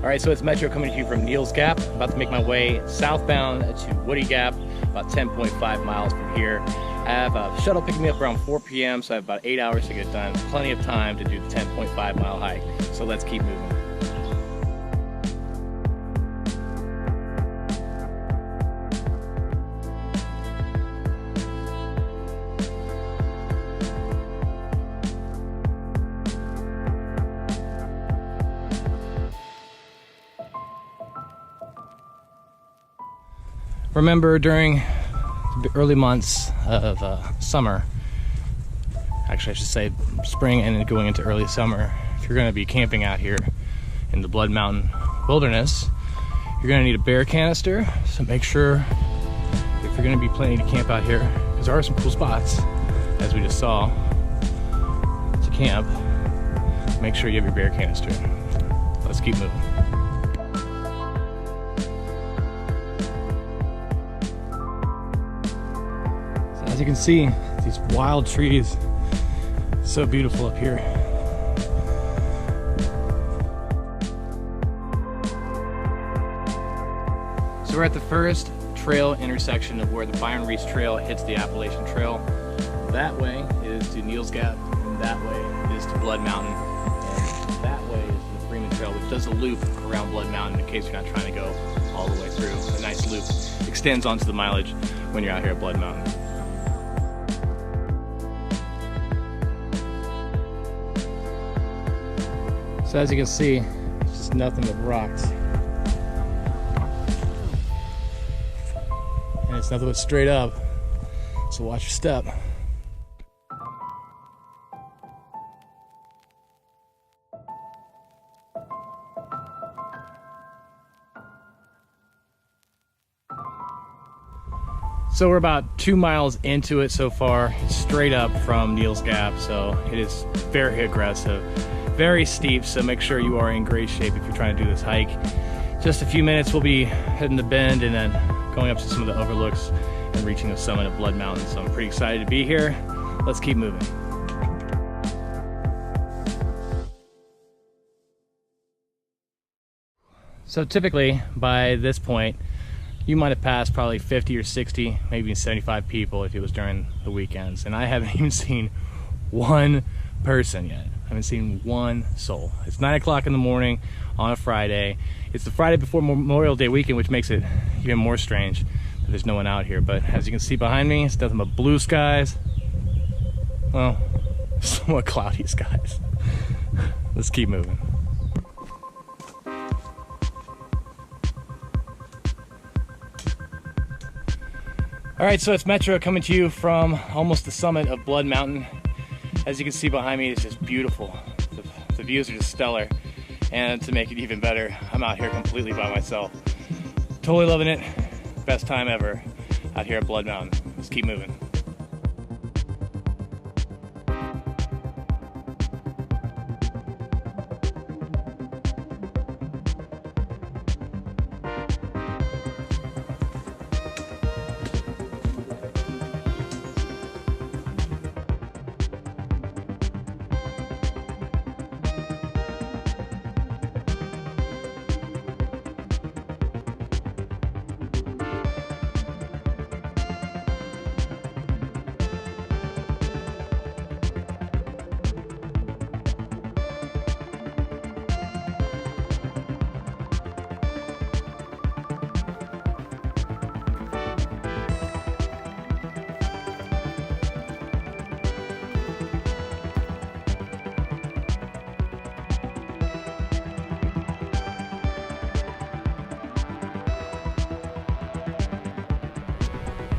All right, so it's Metro coming to you from Neels Gap. I'm about to make my way southbound to Woody Gap, about 10.5 miles from here. I have a shuttle picking me up around 4 p.m., so I have about 8 hours to get done. Plenty of time to do the 10.5 mile hike, so let's keep moving. Remember, during the early months of summer, actually I should say spring and going into early summer, if you're going to be camping out here in the Blood Mountain Wilderness, you're going to need a bear canister. So make sure, if you're going to be planning to camp out here, because there are some cool spots, as we just saw, to camp, make sure you have your bear canister. Let's keep moving. As you can see, these wild trees, so beautiful up here. So we're at the first trail intersection of where the Byron Reece Trail hits the Appalachian Trail. That way is to Neels Gap, and that way is to Blood Mountain, and that way is to the Freeman Trail, which does a loop around Blood Mountain in case you're not trying to go all the way through. A nice loop extends onto the mileage when you're out here at Blood Mountain. So as you can see, it's just nothing but rocks. And it's nothing but straight up, so watch your step. So we're about 2 miles into it so far. It's straight up from Neels Gap, so it is very aggressive. Very steep, so make sure you are in great shape if you're trying to do this hike. Just a few minutes, we'll be heading the bend and then going up to some of the overlooks and reaching the summit of Blood Mountain. So I'm pretty excited to be here. Let's keep moving. So typically by this point, you might have passed probably 50 or 60, maybe 75 people if it was during the weekends. And I haven't even seen one person yet. I haven't seen one soul. It's 9 o'clock in the morning on a Friday. It's the Friday before Memorial Day weekend, which makes it even more strange that there's no one out here. But as you can see behind me, it's nothing but blue skies. Well, somewhat cloudy skies. Let's keep moving. All right, so it's Metro coming to you from almost the summit of Blood Mountain. As you can see behind me, it's just beautiful. The views are just stellar. And to make it even better, I'm out here completely by myself. Totally loving it. Best time ever out here at Blood Mountain. Let's keep moving.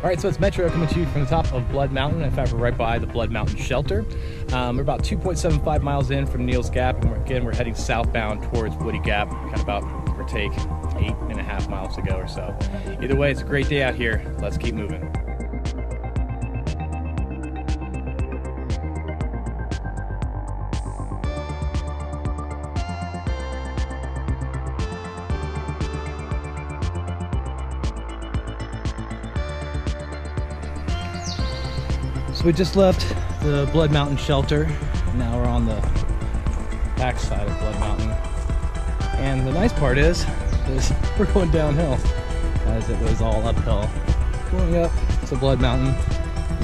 All right, so it's Metro coming to you from the top of Blood Mountain. In fact, we're right by the Blood Mountain Shelter. We're about 2.75 miles in from Neels Gap, and we're heading southbound towards Woody Gap. Got about, give or take, 8.5 miles to go or so. Either way, it's a great day out here. Let's keep moving. So we just left the Blood Mountain Shelter. Now we're on the back side of Blood Mountain. And the nice part is we're going downhill as it was all uphill. Going up to Blood Mountain,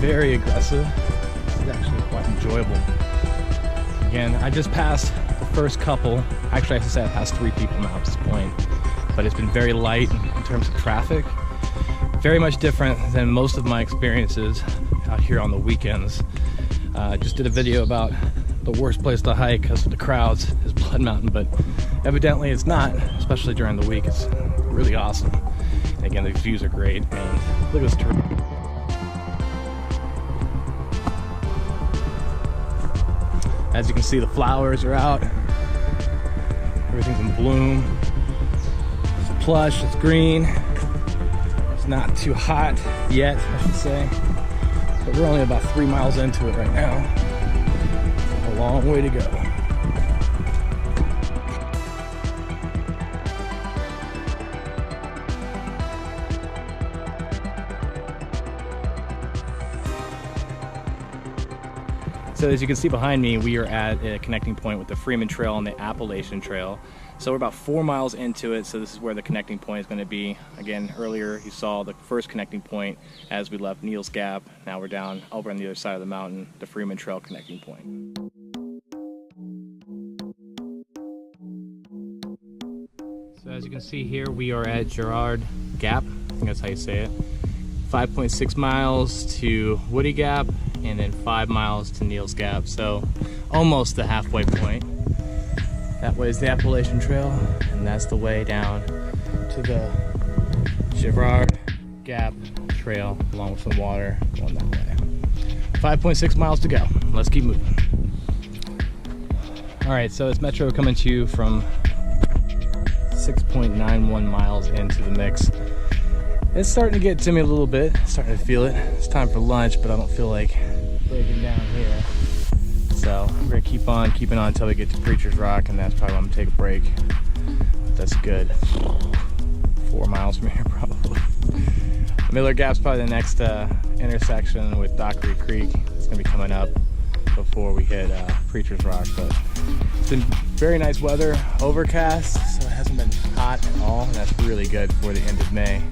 very aggressive. It's actually quite enjoyable. Again, I just passed the first couple. Actually, I should say I passed 3 people now at this point, but it's been very light in terms of traffic. Very much different than most of my experiences out here on the weekends. I just did a video about the worst place to hike because of the crowds is Blood Mountain, but evidently it's not, especially during the week. It's really awesome. And again, the views are great, and look at this terrain. As you can see, the flowers are out. Everything's in bloom. It's plush, it's green. It's not too hot yet, I should say. But we're only about 3 miles into it right now. A long way to go. So as you can see behind me, we are at a connecting point with the Freeman Trail and the Appalachian Trail. So we're about 4 miles into it, so this is where the connecting point is going to be. Again, earlier you saw the first connecting point as we left Neels Gap. Now we're down over on the other side of the mountain, the Freeman Trail connecting point. So as you can see here, we are at Girard Gap, I think that's how you say it. 5.6 miles to Woody Gap, and then 5 miles to Neels Gap, so almost the halfway point. That way is the Appalachian Trail, and that's the way down to the Girard Gap Trail, along with some water going that way. 5.6 miles to go. Let's keep moving. All right, so it's Metro coming to you from 6.91 miles into the mix. It's starting to get to me a little bit, starting to feel it. It's time for lunch, but I don't feel like breaking down here. So we're gonna keep on keeping on until we get to Preacher's Rock, and that's probably when I'm gonna take a break. But that's good. 4 miles from here, probably. Miller Gap's probably the next intersection with Dockery Creek. It's gonna be coming up before we hit Preacher's Rock. But it's been very nice weather, overcast, so it hasn't been hot at all, and that's really good for the end of May.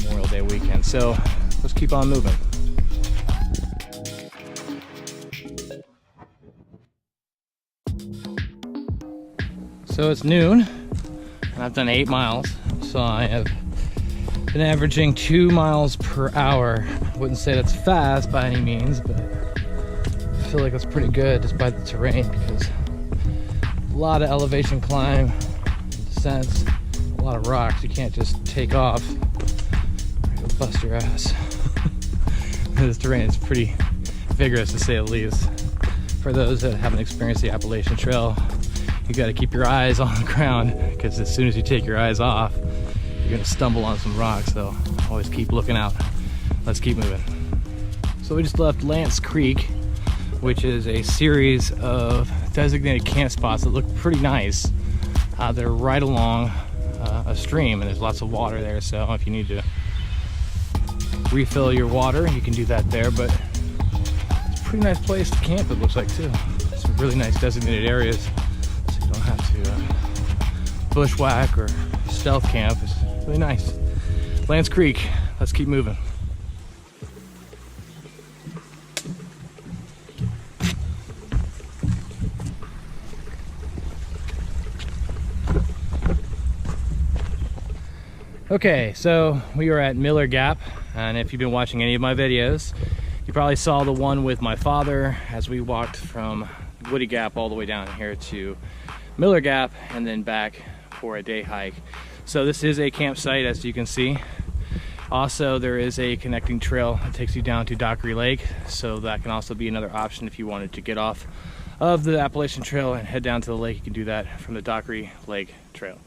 Memorial Day weekend. So let's keep on moving. So it's noon and I've done 8 miles. So I have been averaging 2 miles per hour. I wouldn't say that's fast by any means, but I feel like that's pretty good despite the terrain, because a lot of elevation climb, descents, a lot of rocks. You can't just take off. It'll bust your ass. This terrain is pretty vigorous, to say the least. For those that haven't experienced the Appalachian Trail, you got to keep your eyes on the ground, because as soon as you take your eyes off, you're going to stumble on some rocks. So always keep looking out. Let's keep moving. So we just left Lance Creek, which is a series of designated camp spots that look pretty nice. They're right along a stream, and there's lots of water there, so if you need to refill your water, you can do that there. But it's a pretty nice place to camp, it looks like, too. Some really nice designated areas, so you don't have to bushwhack or stealth camp. It's really nice. Lance Creek, let's keep moving. Okay, so we are at Miller Gap, and if you've been watching any of my videos, you probably saw the one with my father as we walked from Woody Gap all the way down here to Miller Gap and then back for a day hike. So this is a campsite, as you can see. Also, there is a connecting trail that takes you down to Dockery Lake, so that can also be another option if you wanted to get off of the Appalachian Trail and head down to the lake. You can do that from the Dockery Lake Trail.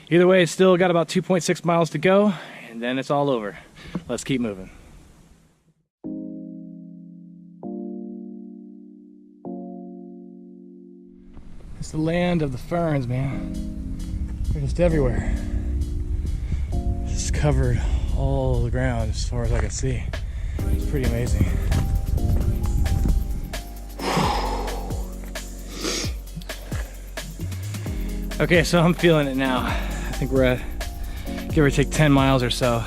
Either way, it's still got about 2.6 miles to go, and then it's all over. Let's keep moving. It's the land of the ferns, man. They're just everywhere. It's covered all the ground as far as I can see. It's pretty amazing. Okay, so I'm feeling it now. I think we're at, give or take 10 miles or so.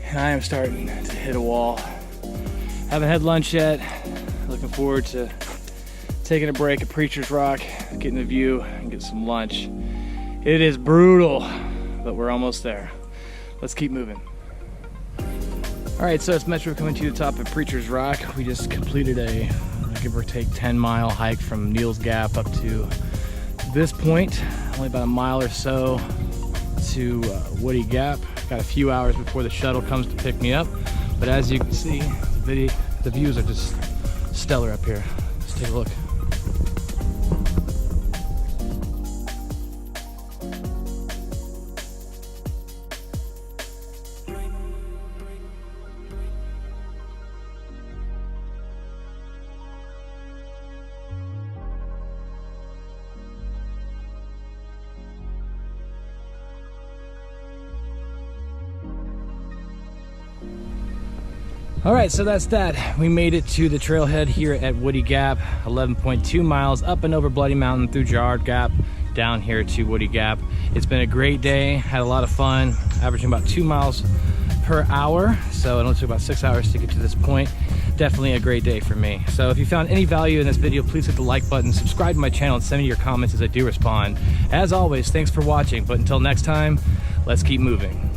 And I am starting to hit a wall. Haven't had lunch yet. Looking forward to taking a break at Preacher's Rock, getting a view and get some lunch. It is brutal, but we're almost there. Let's keep moving. All right, so it's Metro coming to the top of Preacher's Rock. We just completed a, give or take, 10-mile hike from Neels Gap up to this point. Only about a mile or so to Woody Gap. Got a few hours before the shuttle comes to pick me up. But as you can see, the views are just stellar up here. Let's take a look. All right, so that's that. We made it to the trailhead here at Woody Gap, 11.2 miles up and over Bloody Mountain through Gerard Gap, down here to Woody Gap. It's been a great day, had a lot of fun, averaging about 2 miles per hour. So it only took about 6 hours to get to this point. Definitely a great day for me. So if you found any value in this video, please hit the like button, subscribe to my channel, and send me your comments as I do respond. As always, thanks for watching, but until next time, let's keep moving.